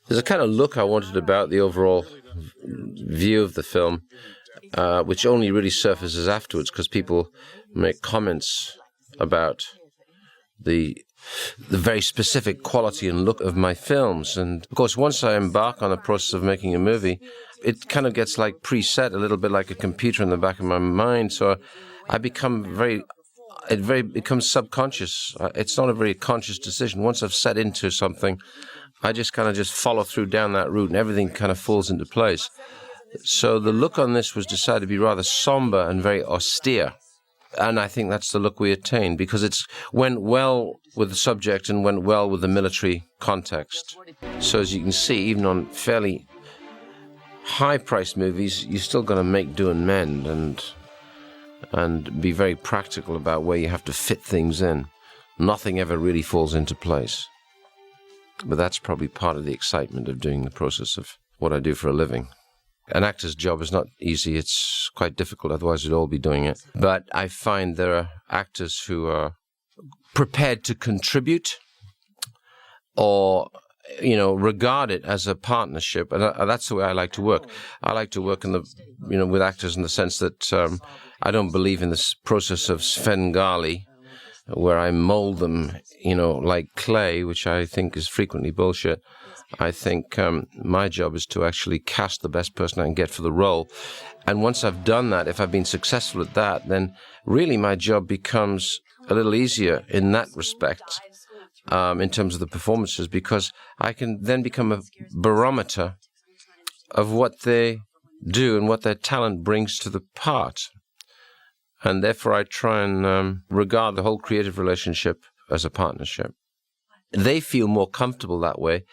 There's a kind of look I wanted about the overall view of the film, which only really surfaces afterwards because people make comments about the very specific quality and look of my films. And of course, once I embark on the process of making a movie, it kind of gets like preset, a little bit like a computer in the back of my mind. So I become it becomes subconscious. It's not a very conscious decision. Once I've set into something, I just kind of just follow through down that route and everything kind of falls into place. So the look on this was decided to be rather somber and very austere. And I think that's the look we attained because it went well with the subject and went well with the military context. So as you can see, even on fairly high-priced movies, you're still going to make do and mend and be very practical about where you have to fit things in. Nothing ever really falls into place. But that's probably part of the excitement of doing the process of what I do for a living. An actor's job is not easy. It's quite difficult. Otherwise, we'd all be doing it. But I find there are actors who are prepared to contribute or, regard it as a partnership. And that's the way I like to work. I like to work with actors in the sense that I don't believe in this process of Svengali, where I mold them, like clay, which I think is frequently bullshit. I think my job is to actually cast the best person I can get for the role. And once I've done that, if I've been successful at that, then really my job becomes a little easier in that respect, in terms of the performances, because I can then become a barometer of what they do and what their talent brings to the part. And therefore I try and regard the whole creative relationship as a partnership. They feel more comfortable that way.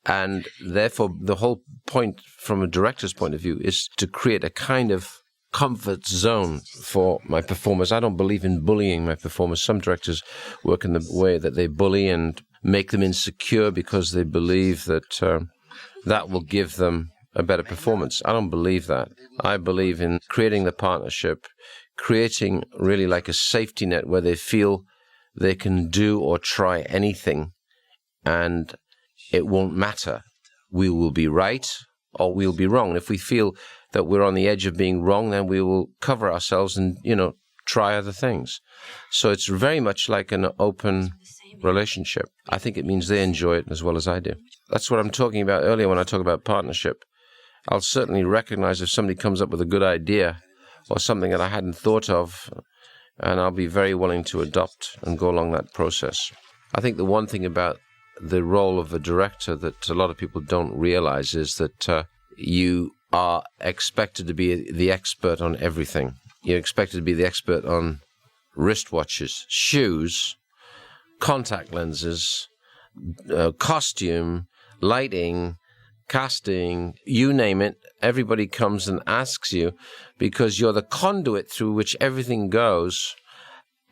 And therefore, the whole point from a director's point of view is to create a kind of comfort zone for my performers. I don't believe in bullying my performers. Some directors work in the way that they bully and make them insecure because they believe that that will give them a better performance. I don't believe that. I believe in creating the partnership, creating really like a safety net where they feel they can do or try anything and it won't matter. We will be right or we'll be wrong. And if we feel that we're on the edge of being wrong, then we will cover ourselves and, try other things. So it's very much like an open relationship. I think it means they enjoy it as well as I do. That's what I'm talking about earlier when I talk about partnership. I'll certainly recognize if somebody comes up with a good idea or something that I hadn't thought of, and I'll be very willing to adopt and go along that process. I think the one thing about the role of a director that a lot of people don't realize is that you are expected to be the expert on everything. You're expected to be the expert on wristwatches, shoes, contact lenses, costume, lighting, casting, you name it. Everybody comes and asks you because you're the conduit through which everything goes.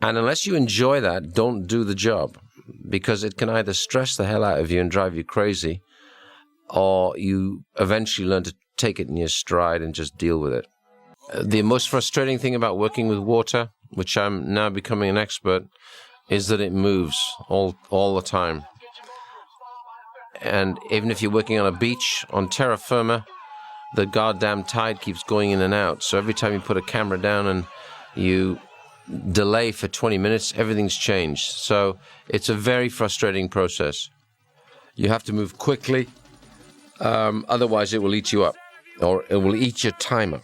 And unless you enjoy that, don't do the job. Because it can either stress the hell out of you and drive you crazy, or you eventually learn to take it in your stride and just deal with it. The most frustrating thing about working with water, which I'm now becoming an expert, is that it moves all the time. And even if you're working on a beach, on terra firma, the goddamn tide keeps going in and out. So every time you put a camera down and you delay for 20 minutes, everything's changed. So it's a very frustrating process. You have to move quickly, otherwise it will eat you up, or it will eat your time up.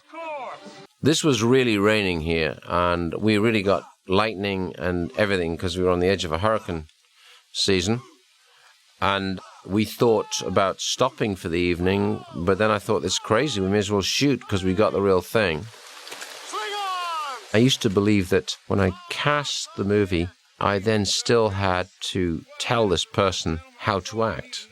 This was really raining here, and we really got lightning and everything because we were on the edge of a hurricane season. And we thought about stopping for the evening, but then I thought, it's crazy, we may as well shoot because we got the real thing. I used to believe that when I cast the movie, I then still had to tell this person how to act.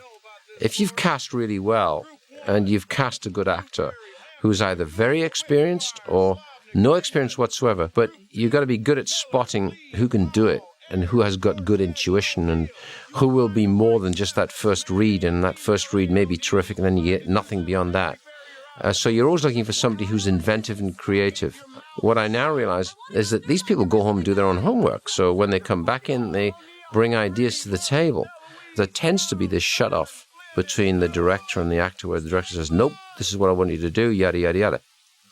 If you've cast really well, and you've cast a good actor who's either very experienced or no experience whatsoever, but you've got to be good at spotting who can do it and who has got good intuition and who will be more than just that first read, and that first read may be terrific and then you get nothing beyond that. So you're always looking for somebody who's inventive and creative. What I now realize is that these people go home and do their own homework. So when they come back in, they bring ideas to the table. There tends to be this shut-off between the director and the actor, where the director says, nope, this is what I want you to do, yada, yada, yada.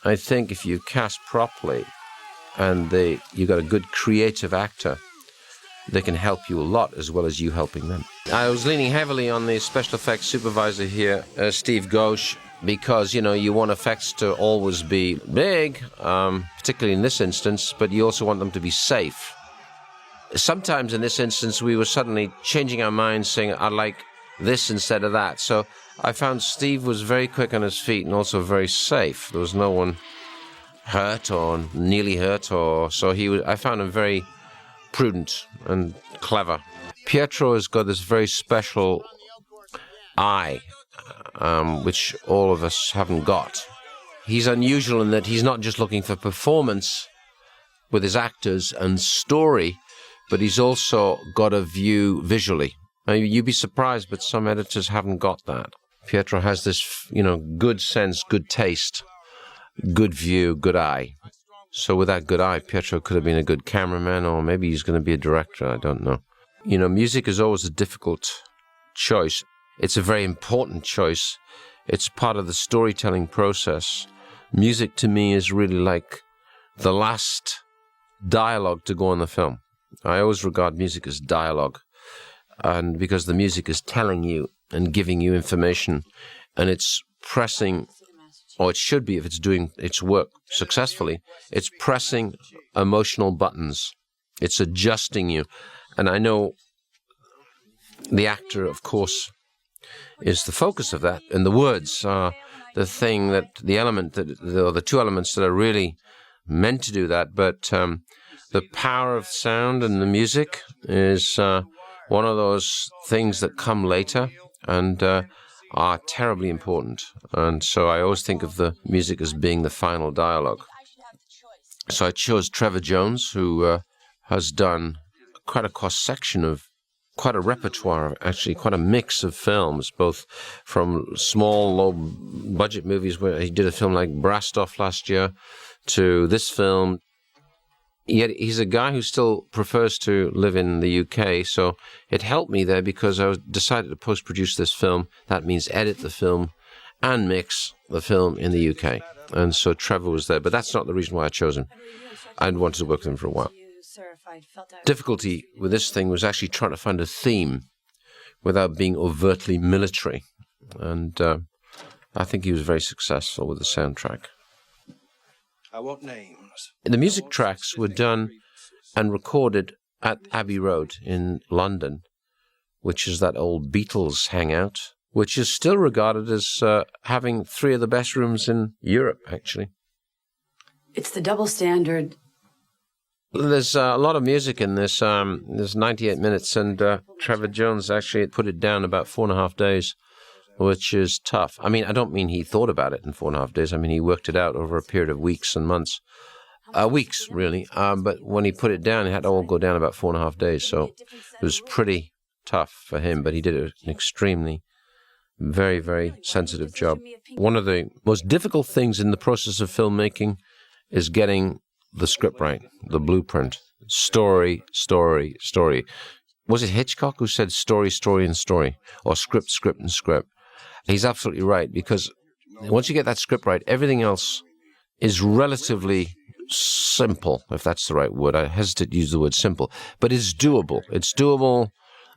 I think if you cast properly and you got a good creative actor, they can help you a lot as well as you helping them. I was leaning heavily on the special effects supervisor here, Steve Ghosh, because, you want effects to always be big, particularly in this instance, but you also want them to be safe. Sometimes in this instance, we were suddenly changing our minds, saying, I like this instead of that. So I found Steve was very quick on his feet and also very safe. There was no one hurt or nearly hurt, I found him very prudent and clever. Pietro has got this very special eye, which all of us haven't got. He's unusual in that he's not just looking for performance with his actors and story, but he's also got a view visually. Now, you'd be surprised, but some editors haven't got that. Pietro has this, good sense, good taste, good view, good eye. So with that good eye, Pietro could have been a good cameraman, or maybe he's going to be a director, I don't know. Music is always a difficult choice. It's a very important choice. It's part of the storytelling process. Music to me is really like the last dialogue to go on the film. I always regard music as dialogue, and because the music is telling you and giving you information, and it's pressing, or it should be if it's doing its work successfully, it's pressing emotional buttons. It's adjusting you. And I know the actor, of course, is the focus of that, and the words are the two elements that are really meant to do that. But the power of sound and the music is one of those things that come later and are terribly important. And so I always think of the music as being the final dialogue. So I chose Trevor Jones, who has done quite a cross-section of quite a repertoire, actually, quite a mix of films, both from small, low-budget movies, where he did a film like Brastoff last year, to this film. Yet he's a guy who still prefers to live in the UK, so it helped me there because I decided to post-produce this film. That means edit the film and mix the film in the UK. And so Trevor was there, but that's not the reason why I chose him. I'd wanted to work with him for a while. Difficulty with this thing was actually trying to find a theme without being overtly military. And I think he was very successful with the soundtrack. I want names. The music tracks were done and recorded at Abbey Road in London, which is that old Beatles hangout, which is still regarded as having 3 of the best rooms in Europe, actually. It's the double standard. There's a lot of music in this. There's 98 minutes, and Trevor Jones actually put it down about 4.5 days, which is tough. I mean, I don't mean he thought about it in 4.5 days. I mean, he worked it out over a period of weeks and months. Weeks, really. But when he put it down, it had to all go down about 4.5 days. So it was pretty tough for him, but he did an extremely, very, very sensitive job. One of the most difficult things in the process of filmmaking is getting the script right, the blueprint. Story, story, story. Was it Hitchcock who said story, story, and story? Or script, script, and script? He's absolutely right, because once you get that script right, everything else is relatively simple, if that's the right word. I hesitate to use the word simple, but it's doable. It's doable,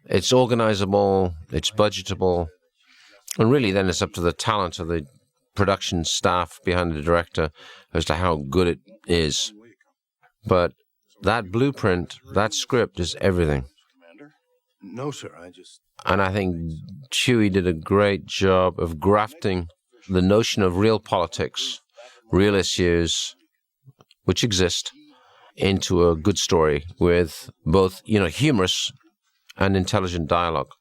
it's organizable, it's budgetable, and really then it's up to the talent of the production staff behind the director as to how good it is. But that blueprint, that script is everything. No, sir, And I think Chewie did a great job of grafting the notion of real politics, real issues, which exist, into a good story with both, humorous and intelligent dialogue.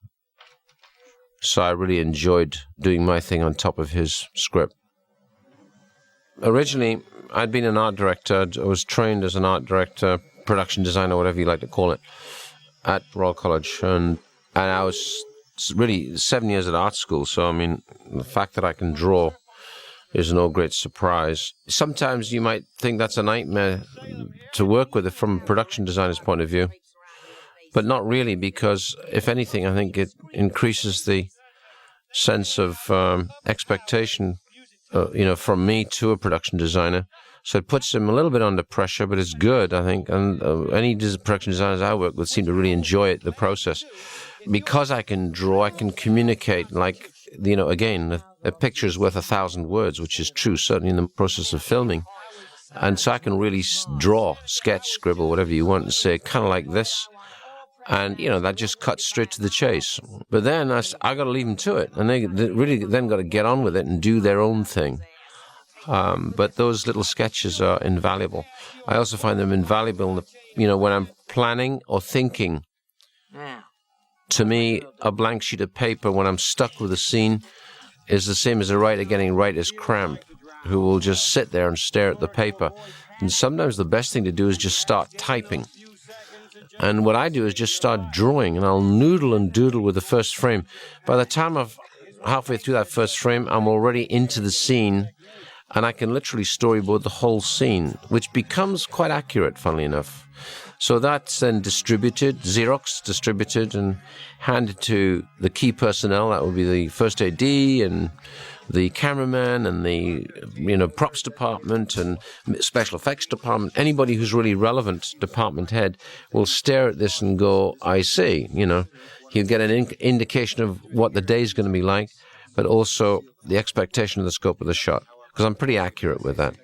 So I really enjoyed doing my thing on top of his script. Originally, I'd been an art director. I was trained as an art director, production designer, whatever you like to call it, at Royal College. And I was really 7 years at art school. So, I mean, the fact that I can draw is no great surprise. Sometimes you might think that's a nightmare to work with it from a production designer's point of view. But not really, because if anything, I think it increases the sense of expectation, from me to a production designer. So it puts him a little bit under pressure, but it's good, I think. And any production designers I work with seem to really enjoy it, the process. Because I can draw, I can communicate, like, again, a picture is worth 1,000 words, which is true, certainly in the process of filming. And so I can really draw, sketch, scribble, whatever you want, and say, kind of like this. And, that just cuts straight to the chase. But then I got to leave them to it. And they really then got to get on with it and do their own thing. But those little sketches are invaluable. I also find them invaluable, when I'm planning or thinking. To me, a blank sheet of paper, when I'm stuck with a scene, is the same as a writer getting writer's cramp, who will just sit there and stare at the paper. And sometimes the best thing to do is just start typing. And what I do is just start drawing, and I'll noodle and doodle with the first frame. By the time I'm halfway through that first frame, I'm already into the scene, and I can literally storyboard the whole scene, which becomes quite accurate, funnily enough. So that's then distributed, Xerox distributed, and handed to the key personnel. That would be the first AD and the cameraman and the props department and special effects department. Anybody who's really relevant, department head, will stare at this and go, I see. He'll get an indication of what the day's going to be like, but also the expectation of the scope of the shot, because I'm pretty accurate with that.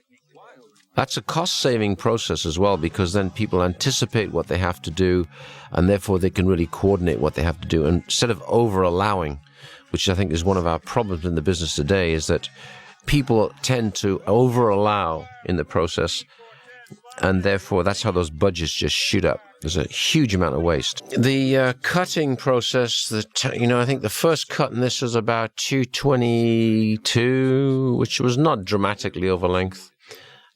That's a cost-saving process as well, because then people anticipate what they have to do, and therefore they can really coordinate what they have to do. And instead of over-allowing, which I think is one of our problems in the business today, is that people tend to over-allow in the process, and therefore that's how those budgets just shoot up. There's a huge amount of waste. The cutting process, I think the first cut in this was about 2:22, which was not dramatically over length.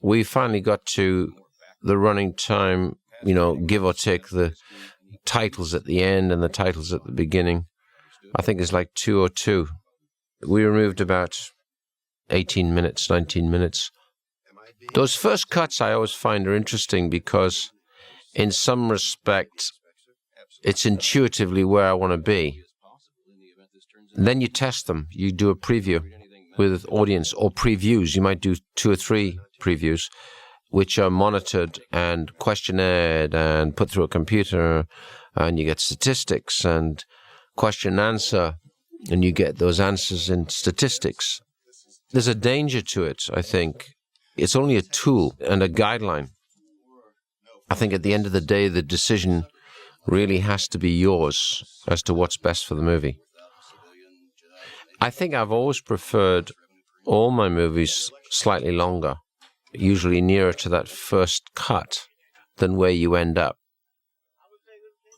We finally got to the running time, give or take the titles at the end and the titles at the beginning. I think it's like 2:02. We removed about 18 minutes, 19 minutes. Those first cuts I always find are interesting because in some respect, it's intuitively where I want to be. And then you test them. You do a preview with audience or previews. You might do 2 or 3 previews, which are monitored and questionnaire and put through a computer, and you get statistics and question and answer, and you get those answers in statistics. There's a danger to it, I think. It's only a tool and a guideline. I think at the end of the day, the decision really has to be yours as to what's best for the movie. I think I've always preferred all my movies slightly longer, usually nearer to that first cut than where you end up.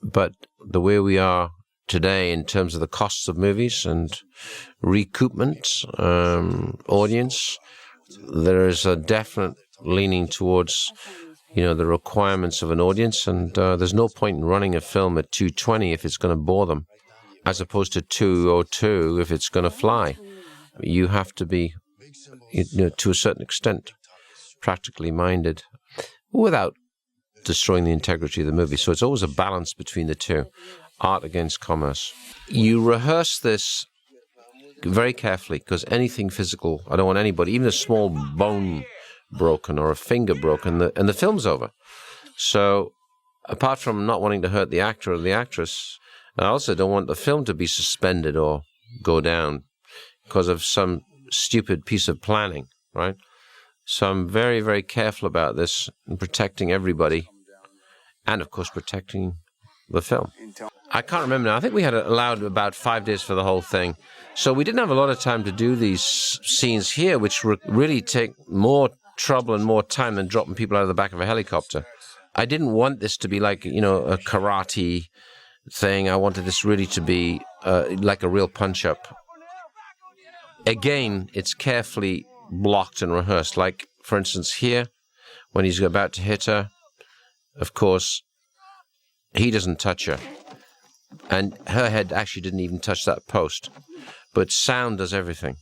But the way we are today in terms of the costs of movies and recoupment, audience, there is a definite leaning towards, the requirements of an audience, and there's no point in running a film at 2:20 if it's going to bore them, as opposed to 2:02 if it's going to fly. You have to be, to a certain extent, practically minded without destroying the integrity of the movie. So it's always a balance between the two, art against commerce. You rehearse this very carefully, because anything physical, I don't want anybody, even a small bone broken or a finger broken, and the film's over. So apart from not wanting to hurt the actor or the actress, I also don't want the film to be suspended or go down because of some stupid piece of planning, right? So I'm very, very careful about this and protecting everybody, and of course protecting the film. I can't remember now. I think we had allowed about 5 days for the whole thing. So we didn't have a lot of time to do these scenes here, which really take more trouble and more time than dropping people out of the back of a helicopter. I didn't want this to be like, a karate thing. I wanted this really to be like a real punch-up. Again, it's carefully blocked and rehearsed. Like, for instance, here, when he's about to hit her, of course, he doesn't touch her. And her head actually didn't even touch that post. But sound does everything.